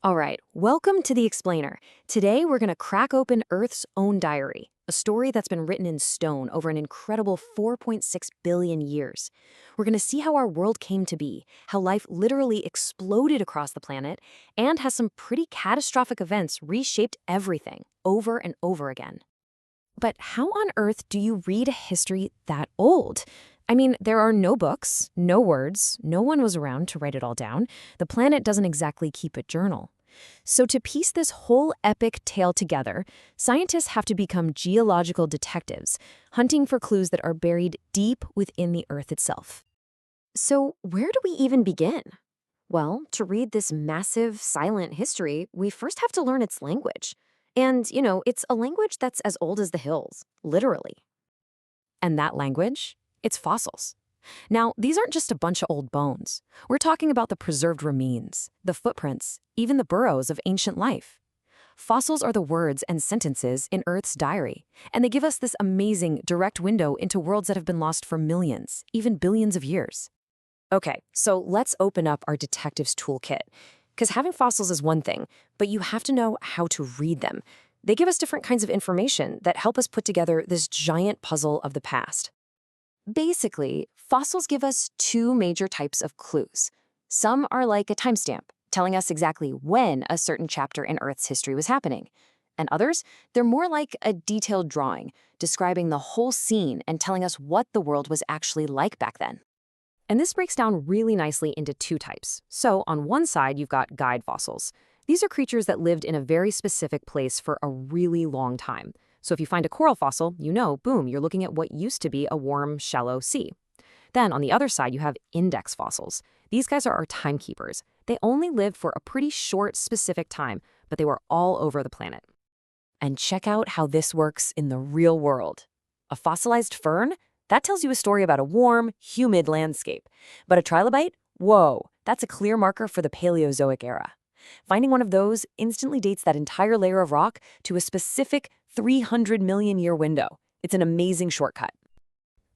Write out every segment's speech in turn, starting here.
All right, welcome to The Explainer. Today we're going to crack open Earth's own diary, a story that's been written in stone over an incredible 4.6 billion years. We're going to see how our world came to be, how life literally exploded across the planet, and how some pretty catastrophic events reshaped everything over and over again. But how on earth do you read a history that old? I mean, there are no books, no words, no one was around to write it all down. The planet doesn't exactly keep a journal. So to piece this whole epic tale together, scientists have to become geological detectives, hunting for clues that are buried deep within the Earth itself. So where do we even begin? Well, to read this massive, silent history, we first have to learn its language. And, it's a language that's as old as the hills, literally. And that language? It's fossils. Now, these aren't just a bunch of old bones. We're talking about the preserved remains, the footprints, even the burrows of ancient life. Fossils are the words and sentences in Earth's diary, and they give us this amazing, direct window into worlds that have been lost for millions, even billions of years. Okay, so let's open up our detective's toolkit. Because having fossils is one thing, but you have to know how to read them. They give us different kinds of information that help us put together this giant puzzle of the past. Basically, fossils give us two major types of clues. Some are like a timestamp, telling us exactly when a certain chapter in Earth's history was happening. And others, they're more like a detailed drawing, describing the whole scene and telling us what the world was actually like back then. And this breaks down really nicely into two types. So on one side, you've got guide fossils. These are creatures that lived in a very specific place for a really long time. So if you find a coral fossil, boom, you're looking at what used to be a warm, shallow sea. Then on the other side, you have index fossils. These guys are our timekeepers. They only lived for a pretty short, specific time, but they were all over the planet. And check out how this works in the real world. A fossilized fern? That tells you a story about a warm, humid landscape. But a trilobite? Whoa, that's a clear marker for the Paleozoic era. Finding one of those instantly dates that entire layer of rock to a specific 300 million year window. It's an amazing shortcut.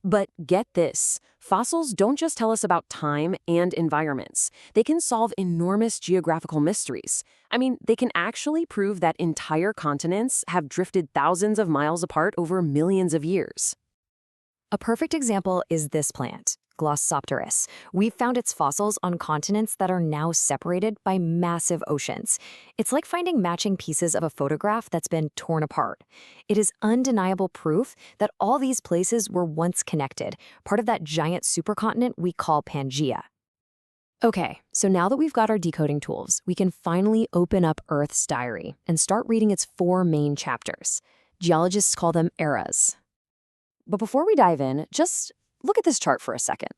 But get this, fossils don't just tell us about time and environments. They can solve enormous geographical mysteries. I mean, they can actually prove that entire continents have drifted thousands of miles apart over millions of years. A perfect example is this plant, Glossopteris. We've found its fossils on continents that are now separated by massive oceans. It's like finding matching pieces of a photograph that's been torn apart. It is undeniable proof that all these places were once connected, part of that giant supercontinent we call Pangaea. Okay, so now that we've got our decoding tools, we can finally open up Earth's diary and start reading its four main chapters. Geologists call them eras. But before we dive in, just look at this chart for a second.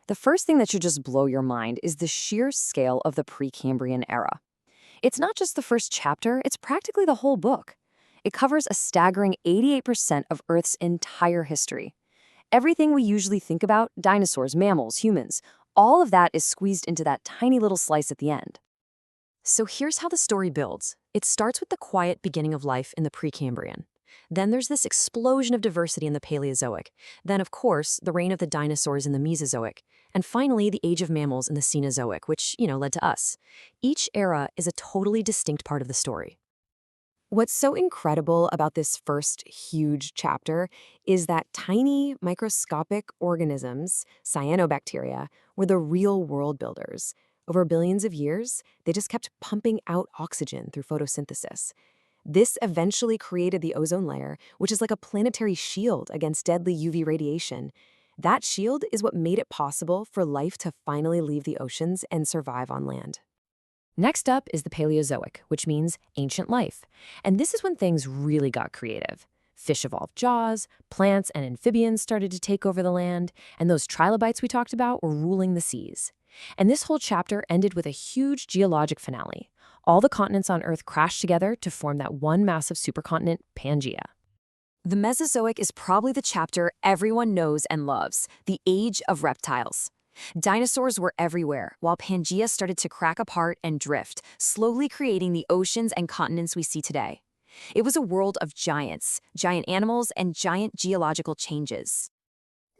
The first thing that should just blow your mind is the sheer scale of the Precambrian era. It's not just the first chapter, it's practically the whole book. It covers a staggering 88% of Earth's entire history. Everything we usually think about, dinosaurs, mammals, humans, all of that is squeezed into that tiny little slice at the end. So here's how the story builds. It starts with the quiet beginning of life in the Precambrian. Then there's this explosion of diversity in the Paleozoic. Then, of course, the reign of the dinosaurs in the Mesozoic. And finally, the age of mammals in the Cenozoic, which, led to us. Each era is a totally distinct part of the story. What's so incredible about this first huge chapter is that tiny microscopic organisms, cyanobacteria, were the real world builders. Over billions of years, they just kept pumping out oxygen through photosynthesis. This eventually created the ozone layer, which is like a planetary shield against deadly UV radiation. That shield is what made it possible for life to finally leave the oceans and survive on land. Next up is the Paleozoic, which means ancient life. And this is when things really got creative. Fish evolved jaws, plants and amphibians started to take over the land, and those trilobites we talked about were ruling the seas. And this whole chapter ended with a huge geologic finale. All the continents on Earth crashed together to form that one massive supercontinent, Pangaea. The Mesozoic is probably the chapter everyone knows and loves, the age of reptiles. Dinosaurs were everywhere, while Pangaea started to crack apart and drift, slowly creating the oceans and continents we see today. It was a world of giants, giant animals, and giant geological changes.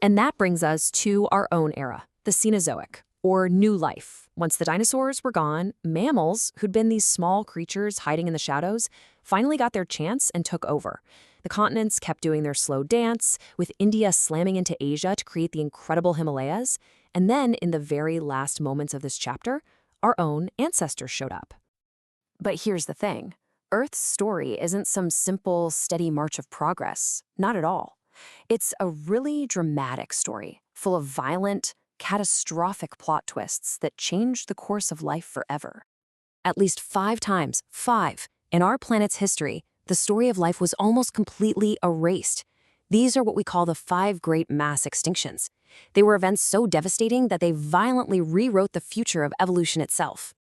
And that brings us to our own era, the Cenozoic, or new life, Once the dinosaurs were gone, mammals, who'd been these small creatures hiding in the shadows, finally got their chance and took over. The continents kept doing their slow dance, with India slamming into Asia to create the incredible Himalayas. And then, in the very last moments of this chapter, our own ancestors showed up. But here's the thing. Earth's story isn't some simple, steady march of progress. Not at all. It's a really dramatic story, full of violent, catastrophic plot twists that change the course of life forever. At least 5 times, in our planet's history, the story of life was almost completely erased. These are what we call the 5 great mass extinctions. They were events so devastating that they violently rewrote the future of evolution itself.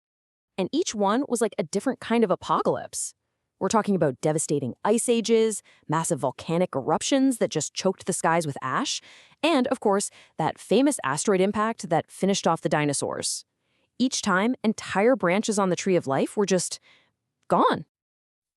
And each one was like a different kind of apocalypse. We're talking about devastating ice ages, massive volcanic eruptions that just choked the skies with ash, and, of course, that famous asteroid impact that finished off the dinosaurs. Each time, entire branches on the tree of life were just gone.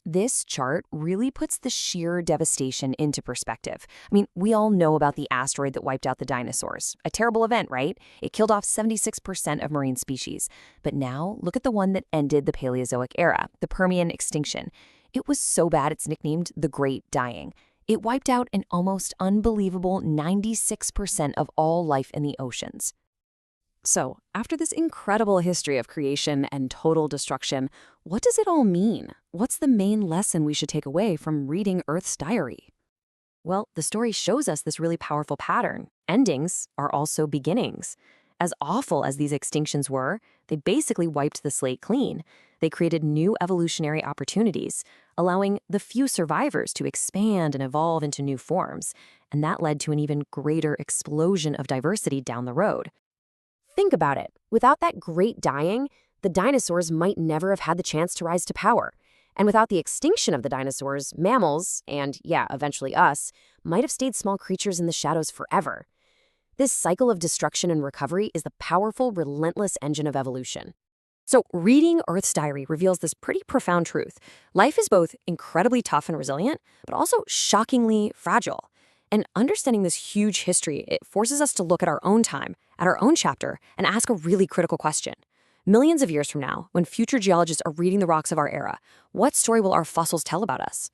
This chart really puts the sheer devastation into perspective. I mean, we all know about the asteroid that wiped out the dinosaurs. A terrible event, right? It killed off 76% of marine species. But now, look at the one that ended the Paleozoic era, the Permian extinction. It was so bad it's nicknamed the Great Dying. It wiped out an almost unbelievable 96% of all life in the oceans. So, after this incredible history of creation and total destruction, what does it all mean? What's the main lesson we should take away from reading Earth's diary? Well, the story shows us this really powerful pattern. Endings are also beginnings. As awful as these extinctions were, they basically wiped the slate clean. They created new evolutionary opportunities, allowing the few survivors to expand and evolve into new forms. And that led to an even greater explosion of diversity down the road. Think about it. Without that great dying, the dinosaurs might never have had the chance to rise to power. And without the extinction of the dinosaurs, mammals, and yeah, eventually us, might have stayed small creatures in the shadows forever. This cycle of destruction and recovery is the powerful, relentless engine of evolution. So reading Earth's diary reveals this pretty profound truth. Life is both incredibly tough and resilient, but also shockingly fragile. And understanding this huge history, it forces us to look at our own time, at our own chapter, and ask a really critical question. Millions of years from now, when future geologists are reading the rocks of our era, what story will our fossils tell about us?